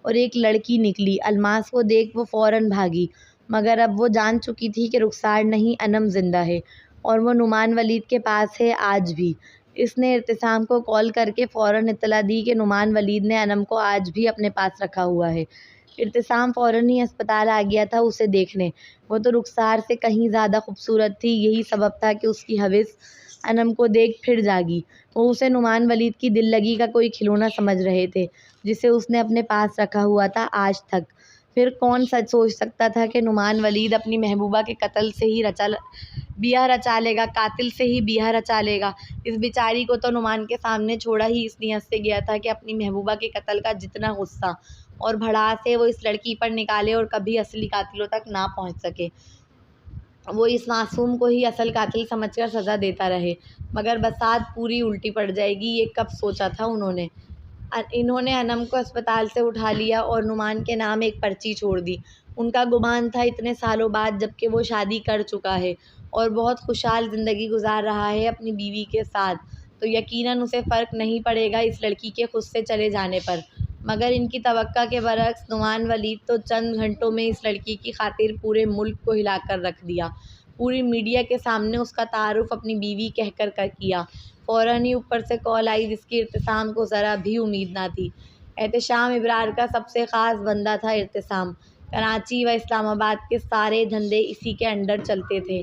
اور ایک لڑکی نکلی۔ الماس کو دیکھ وہ فوراً بھاگی، مگر اب وہ جان چکی تھی کہ رخسار نہیں، انم زندہ ہے اور وہ نعمان ولید کے پاس ہے آج بھی۔ اس نے ارتسام کو کال کر کے فوراً اطلاع دی کہ نعمان ولید نے انم کو آج بھی اپنے پاس رکھا ہوا ہے۔ ارتسام فوراً ہی ہسپتال آ گیا تھا اسے دیکھنے۔ وہ تو رخسار سے کہیں زیادہ خوبصورت تھی، یہی سبب تھا کہ اس کی حوث انم کو دیکھ پھر جاگی۔ وہ اسے نعمان ولید کی دل لگی کا کوئی کھلونا سمجھ رہے تھے جسے اس نے اپنے پاس رکھا ہوا تھا آج تک۔ پھر کون سچ سوچ سکتا تھا کہ نعمان ولید اپنی محبوبہ کے قتل سے ہی بیاہ رچا لے گا، قاتل سے ہی بیاہ رچا لے گا۔ اس بیچاری کو تو نعمان کے سامنے چھوڑا ہی اس نیت سے گیا تھا کہ اپنی محبوبہ کے قتل کا جتنا غصہ اور بھڑاس ہے وہ اس لڑکی پر نکالے اور کبھی اصلی قاتلوں تک نہ پہنچ سکے۔ وہ اس معصوم کو ہی اصل قاتل سمجھ کر سزا دیتا رہے، مگر بساط پوری الٹی پڑ جائے گی یہ کب سوچا تھا انہوں نے انم کو اسپتال سے اٹھا لیا اور نعمان کے نام ایک پرچی چھوڑ دی۔ ان کا گمان تھا اتنے سالوں بعد جبکہ وہ شادی کر چکا ہے اور بہت خوشحال زندگی گزار رہا ہے اپنی بیوی کے ساتھ، تو یقیناً اسے فرق نہیں پڑے گا اس لڑکی کے خود سے چلے جانے پر، مگر ان کی توقع کے برعکس نعمان ولید تو چند گھنٹوں میں اس لڑکی کی خاطر پورے ملک کو ہلا کر رکھ دیا۔ پوری میڈیا کے سامنے اس کا تعارف اپنی بیوی کہہ کر کیا۔ فوراً ہی اوپر سے کال آئی جس کی ارتسام کو ذرا بھی امید نہ تھی۔ احتشام ابرار کا سب سے خاص بندہ تھا ارتسام۔ کراچی و اسلام آباد کے سارے دھندے اسی کے انڈر چلتے تھے۔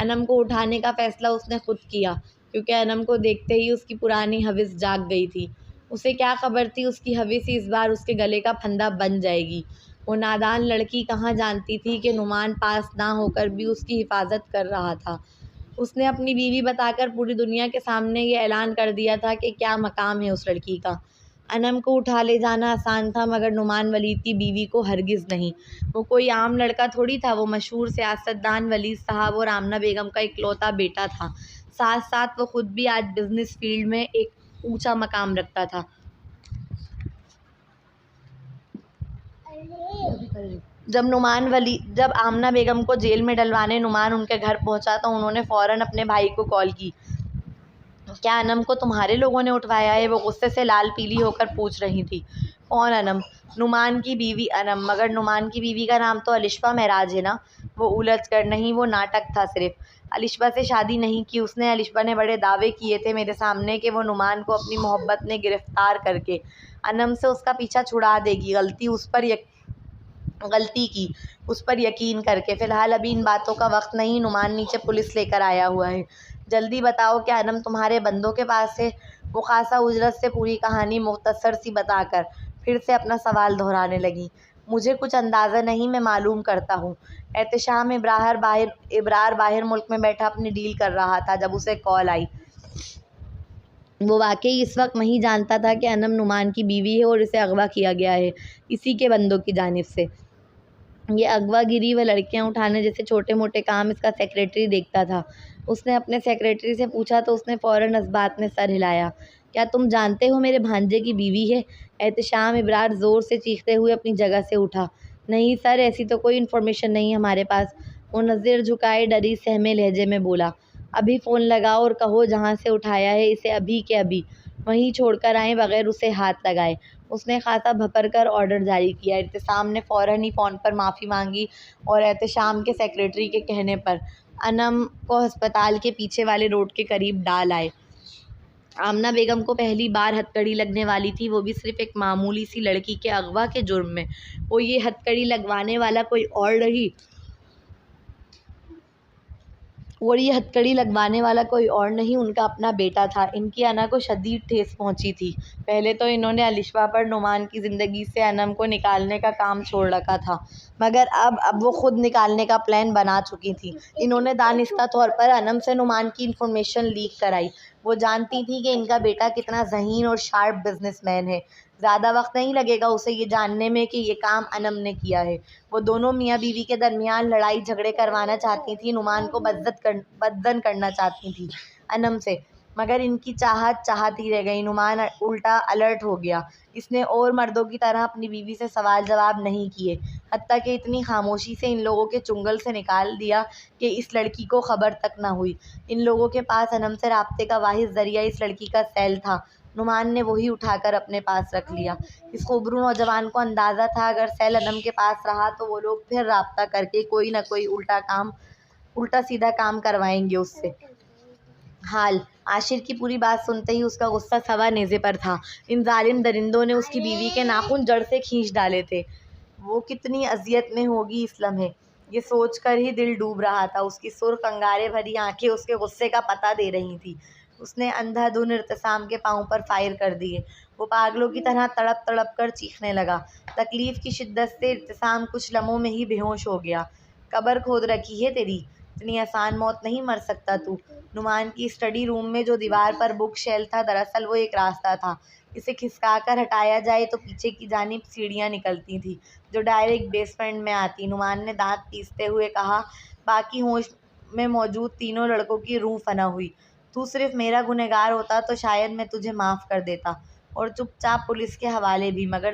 انم کو اٹھانے کا فیصلہ اس نے خود کیا، کیونکہ انم کو دیکھتے ہی اس کی پرانی حوث جاگ گئی تھی۔ اسے کیا خبر تھی اس کی حوث اس بار اس کے گلے کا پھندا بن جائے گی۔ وہ نادان لڑکی کہاں جانتی تھی کہ نعمان پاس نہ ہو کر بھی اس کی حفاظت کر رہا تھا۔ اس نے اپنی بیوی بتا کر پوری دنیا کے سامنے یہ اعلان کر دیا تھا کہ کیا مقام ہے اس لڑکی کا۔ انم کو اٹھا لے جانا آسان تھا، مگر نعمان ولید کی بیوی کو ہرگز نہیں۔ وہ کوئی عام لڑکا تھوڑی تھا، وہ مشہور سیاستدان ولید صاحب اور آمنہ بیگم کا اکلوتا بیٹا تھا۔ ساتھ ساتھ وہ خود بھی آج بزنس فیلڈ میں ایک اونچا مقام رکھتا تھا۔ جب آمنہ بیگم کو جیل میں ڈلوانے نعمان ان کے گھر پہنچا تو انہوں نے فوراً اپنے بھائی کو کال کی۔ کیا انم کو تمہارے لوگوں نے اٹھوایا ہے؟ وہ غصے سے لال پیلی ہو کر پوچھ رہی تھی۔ کون انم؟ نعمان کی بیوی انم۔ مگر نعمان کی بیوی کا نام تو الشبہ معراج ہے نا؟ وہ الجھ کر۔ نہیں، وہ ناٹک تھا صرف۔ الشبہ سے شادی نہیں کی اس نے۔ الشبہ نے بڑے دعوے کیے تھے میرے سامنے کہ وہ نعمان کو اپنی محبت میں گرفتار کر کے انم سے اس کا پیچھا چھڑا دے گی۔ غلطی کی اس پر یقین کر کے۔ فی الحال ابھی ان باتوں کا وقت نہیں، نعمان نیچے پولیس لے کر آیا ہوا ہے۔ جلدی بتاؤ کیا انم تمہارے بندوں کے پاس ہے؟ وہ خاصا اجرت سے پوری کہانی مختصر سی بتا کر پھر سے اپنا سوال دہرانے لگی۔ مجھے کچھ اندازہ نہیں، میں معلوم کرتا ہوں۔ احتشام ابرار باہر ملک میں بیٹھا اپنی ڈیل کر رہا تھا جب اسے کال آئی۔ وہ واقعی اس وقت نہیں جانتا تھا کہ انم نعمان کی بیوی ہے اور اسے اغوا کیا گیا ہے اسی کے بندوں کی جانب سے۔ یہ اغوا گیری و لڑکیاں اٹھانے جیسے چھوٹے موٹے کام اس کا سیکریٹری دیکھتا تھا۔ اس نے اپنے سیکریٹری سے پوچھا تو اس نے فوراً اس بات میں سر ہلایا۔ کیا تم جانتے ہو میرے بھانجے کی بیوی ہے؟ احتشام ابرار زور سے چیختے ہوئے اپنی جگہ سے اٹھا۔ نہیں سر، ایسی تو کوئی انفارمیشن نہیں ہمارے پاس، وہ نظر جھکائے ڈری سہمے لہجے میں بولا۔ ابھی فون لگاؤ اور کہو جہاں سے اٹھایا ہے اسے ابھی کے ابھی وہیں چھوڑ کر آئیں بغیر اسے ہاتھ لگائے۔ اس نے خاصا بھپر کر آرڈر جاری کیا۔ اعتصام نے فوراً ہی فون پر معافی مانگی اور احتشام کے سیکرٹری کے کہنے پر انم کو ہسپتال کے پیچھے والے روڈ کے قریب ڈال آئے۔ آمنہ بیگم کو پہلی بار ہتھکڑی لگنے والی تھی، وہ بھی صرف ایک معمولی سی لڑکی کے اغوا کے جرم میں۔ وہ یہ ہتھکڑی لگوانے والا کوئی اور نہیں ان کا اپنا بیٹا تھا۔ ان کی انا کو شدید ٹھیس پہنچی تھی۔ پہلے تو انہوں نے الشفا پر نعمان کی زندگی سے انم کو نکالنے کا کام چھوڑ رکھا تھا، مگر اب وہ خود نکالنے کا پلان بنا چکی تھیں۔ انہوں نے دانستہ طور پر انم سے نعمان کی انفارمیشن لیک کرائی۔ وہ جانتی تھیں کہ ان کا بیٹا کتنا ذہین اور شارپ بزنس مین ہے۔ زیادہ وقت نہیں لگے گا اسے یہ جاننے میں کہ یہ کام انم نے کیا ہے۔ وہ دونوں میاں بیوی کے درمیان لڑائی جھگڑے کروانا چاہتی تھیں، نعمان کو بدزن کرنا چاہتی تھیں انم سے، مگر ان کی چاہت ہی رہ گئی۔ نعمان الٹا الرٹ ہو گیا۔ اس نے اور مردوں کی طرح اپنی بیوی سے سوال جواب نہیں کیے، حتیٰ کہ اتنی خاموشی سے ان لوگوں کے چنگل سے نکال دیا کہ اس لڑکی کو خبر تک نہ ہوئی۔ ان لوگوں کے پاس انم سے رابطے کا واحد ذریعہ اس لڑکی کا سیل تھا۔ نعمان نے وہی اٹھا کر اپنے پاس رکھ لیا۔ اس خوبرو نوجوان کو اندازہ تھا اگر سیل انم کے پاس رہا تو وہ لوگ پھر رابطہ کر کے کوئی نہ کوئی الٹا سیدھا کام کروائیں گے اس سے۔ عاشر کی پوری بات سنتے ہی اس کا غصہ سوا نیزے پر تھا۔ ان ظالم درندوں نے اس کی بیوی کے ناخن جڑ سے کھینچ ڈالے تھے۔ وہ کتنی اذیت میں ہوگی اس لمحے، یہ سوچ کر ہی دل ڈوب رہا تھا۔ اس کی سرخ انگارے بھری آنکھیں اس کے غصے کا پتہ دے رہی تھیں۔ اس نے اندھا دھند اعتصام کے پاؤں پر فائر کر دیے۔ وہ پاگلوں کی طرح تڑپ تڑپ کر چیخنے لگا۔ تکلیف کی شدت سے اعتصام کچھ لمحوں میں ہی بے ہوش ہو گیا۔ قبر کھود رکھی ہے تیری، اتنی آسان موت نہیں مر سکتا تو۔ نعمان کی اسٹڈی روم میں جو دیوار پر بک شیل تھا، دراصل وہ ایک راستہ تھا۔ اسے کھسکا کر ہٹایا جائے تو پیچھے کی جانب سیڑھیاں نکلتی تھیں جو ڈائریکٹ بیسمنٹ میں آتی۔ نعمان نے دانت پیستے ہوئے کہا، باقی ہوش میں موجود تینوں لڑکوں کی روح فنا ہوئی۔ تو صرف میرا گنہگار ہوتا تو شاید میں تجھے معاف کر دیتا اور چپ چاپ پولیس کے حوالے بھی، مگر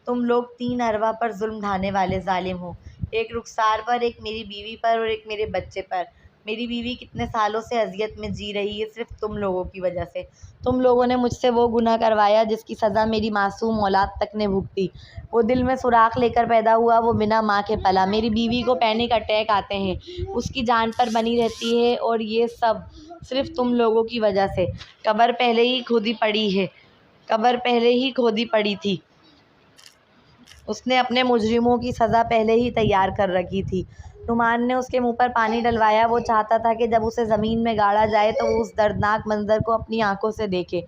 تم لوگ 3 ارواح پر ظلم ڈھانے والے ظالم ہو، ایک رخسار پر، ایک میری بیوی پر اور ایک میرے بچے پر۔ میری بیوی کتنے سالوں سے اذیت میں جی رہی ہے صرف تم لوگوں کی وجہ سے۔ تم لوگوں نے مجھ سے وہ گناہ کروایا جس کی سزا میری معصوم اولاد تک نے بھگتی۔ وہ دل میں سوراخ لے کر پیدا ہوا، وہ بنا ماں کے پلا۔ میری بیوی کو پینک اٹیک آتے ہیں، اس کی جان پر بنی رہتی ہے، اور یہ سب صرف تم لوگوں کی وجہ سے۔ قبر پہلے ہی کھودی پڑی تھی۔ اس نے اپنے مجرموں کی سزا پہلے ہی تیار کر رکھی تھی۔ نعمان نے اس کے منہ پر پانی ڈلوایا۔ وہ چاہتا تھا کہ جب اسے زمین میں گاڑا جائے تو وہ اس دردناک منظر کو اپنی آنکھوں سے دیکھے۔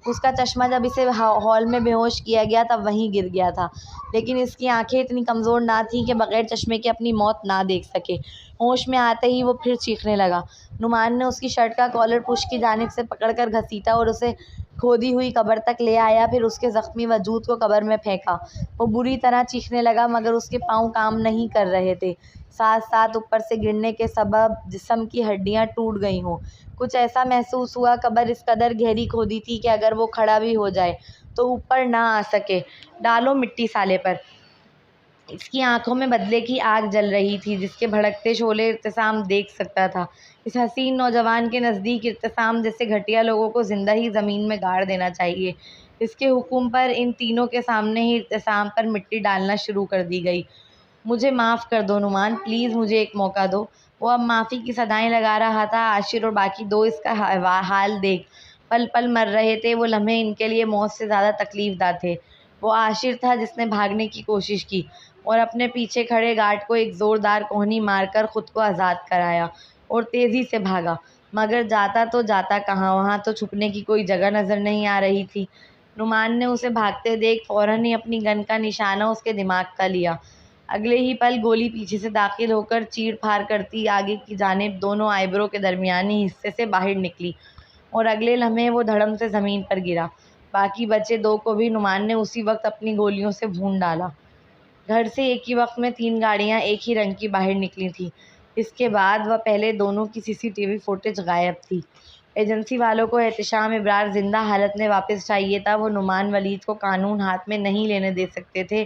اس کا چشمہ جب اسے ہال میں بے ہوش کیا گیا تب وہیں گر گیا تھا، لیکن اس کی آنکھیں اتنی کمزور نہ تھیں کہ بغیر چشمے کے اپنی موت نہ دیکھ سکے۔ ہوش میں آتے ہی وہ پھر چیخنے لگا۔ نعمان نے اس کی شرٹ کا کالر پشت کی جانب سے پکڑ کر گھسیٹا اور اسے کھودی ہوئی قبر تک لے آیا، پھر اس کے زخمی وجود کو قبر میں پھینکا۔ وہ بری طرح چیخنے لگا مگر اس کے پاؤں کام نہیں کر رہے تھے، ساتھ ساتھ اوپر سے گرنے کے سبب جسم کی ہڈیاں ٹوٹ گئی ہوں۔ کچھ ایسا محسوس ہوا، قبر اس قدر گہری کھودی تھی کہ اگر وہ کھڑا بھی ہو جائے تو اوپر نہ آ سکے۔ ڈالو مٹی سالے پر۔ اس کی آنکھوں میں بدلے کی آگ جل رہی تھی جس کے بھڑکتے شعلے اعتصام دیکھ سکتا تھا۔ اس حسین نوجوان کے نزدیک اعتصام جیسے گھٹیا لوگوں کو زندہ ہی زمین میں گاڑ دینا چاہیے۔ اس کے حکم پر ان تینوں کے سامنے ہی اعتصام پر مٹی ڈالنا شروع کر دی گئی۔ مجھے معاف کر دو نعمان، پلیز مجھے ایک موقع دو۔ وہ اب معافی کی صدائیں لگا رہا تھا۔ عاشر اور باقی 2 اس کا حال دیکھ پل پل مر رہے تھے۔ وہ لمحے ان کے لیے موت سے زیادہ تکلیف دہ تھے۔ وہ عاشر تھا جس نے بھاگنے کی کوشش کی اور اپنے پیچھے کھڑے گارڈ کو ایک زوردار کوہنی مار کر خود کو آزاد کرایا اور تیزی سے بھاگا، مگر جاتا کہاں، وہاں تو چھپنے کی کوئی جگہ نظر نہیں آ رہی تھی۔ نعمان نے اسے بھاگتے دیکھ فوراً ہی اپنی گن کا نشانہ اس کے دماغ کا لیا۔ اگلے ہی پل گولی پیچھے سے داخل ہو کر چیڑ پھاڑ کرتی آگے کی جانب دونوں آئیبرو کے درمیانی حصے سے باہر نکلی اور اگلے لمحے وہ دھڑم سے زمین پر گرا۔ باقی بچے 2 کو بھی نعمان نے اسی وقت اپنی گولیوں سے بھون ڈالا۔ گھر سے ایک ہی وقت میں 3 گاڑیاں ایک ہی رنگ کی باہر نکلی تھیں۔ اس کے بعد و پہلے دونوں کی CCTV فوٹیج غائب تھی۔ ایجنسی والوں کو احتشام ابرار زندہ حالت میں واپس چاہیے تھا۔ وہ نعمان ولید کو قانون ہاتھ میں نہیں لینے دے سکتے تھے۔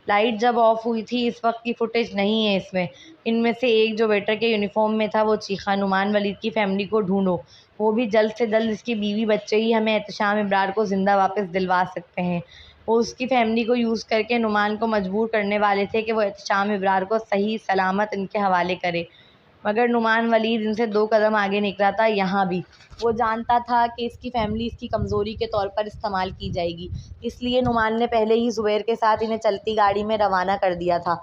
لائٹ جب آف ہوئی تھی اس وقت کی فوٹیج نہیں ہے اس میں. ان میں سے ایک جو ویٹر کے یونیفارم میں تھا وہ چیخا، نعمان ولید کی فیملی کو ڈھونڈو، وہ بھی جلد سے جلد، اس کی بیوی بچے ہی ہمیں احتشام ابرار کو زندہ واپس دلوا سکتے ہیں. وہ اس کی فیملی کو یوز کر کے نعمان کو مجبور کرنے والے تھے کہ وہ احتشام ابرار کو صحیح سلامت ان کے حوالے کرے، مگر نعمان ولید ان سے 2 قدم آگے نکلا تھا. یہاں بھی وہ جانتا تھا کہ اس کی فیملی اس کی کمزوری کے طور پر استعمال کی جائے گی، اس لیے نعمان نے پہلے ہی زبیر کے ساتھ انہیں چلتی گاڑی میں روانہ کر دیا تھا.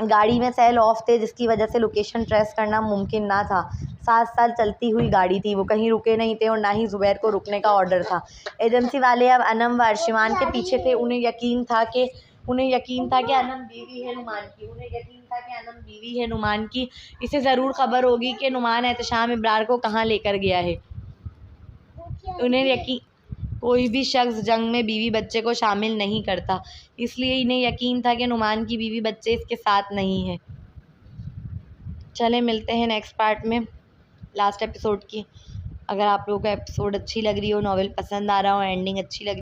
گاڑی میں سیل آف تھے جس کی وجہ سے لوکیشن ٹریس کرنا ممکن نہ تھا. 7 سال چلتی ہوئی گاڑی تھی، وہ کہیں رکے نہیں تھے اور نہ ہی زبیر کو رکنے کا آرڈر تھا. ایجنسی والے اب انم و ارشیوان کے پیچھے تھے. انہیں یقین تھا کہ انم بیوی ہے نعمان کی. اسے ضرور خبر ہوگی کہ نعمان احتشام ابرار کو کہاں لے کر گیا ہے. کوئی بھی شخص جنگ میں بیوی بچے کو شامل نہیں کرتا، اس لیے انہیں یقین تھا کہ نعمان کی بیوی بچے اس کے ساتھ نہیں ہیں. چلیں ملتے ہیں نیکسٹ پارٹ میں، لاسٹ ایپیسوڈ کی. اگر آپ لوگوں کو ایپیسوڈ اچھی لگ رہی ہو، ناول پسند آ رہا ہو، اینڈنگ اچھی لگ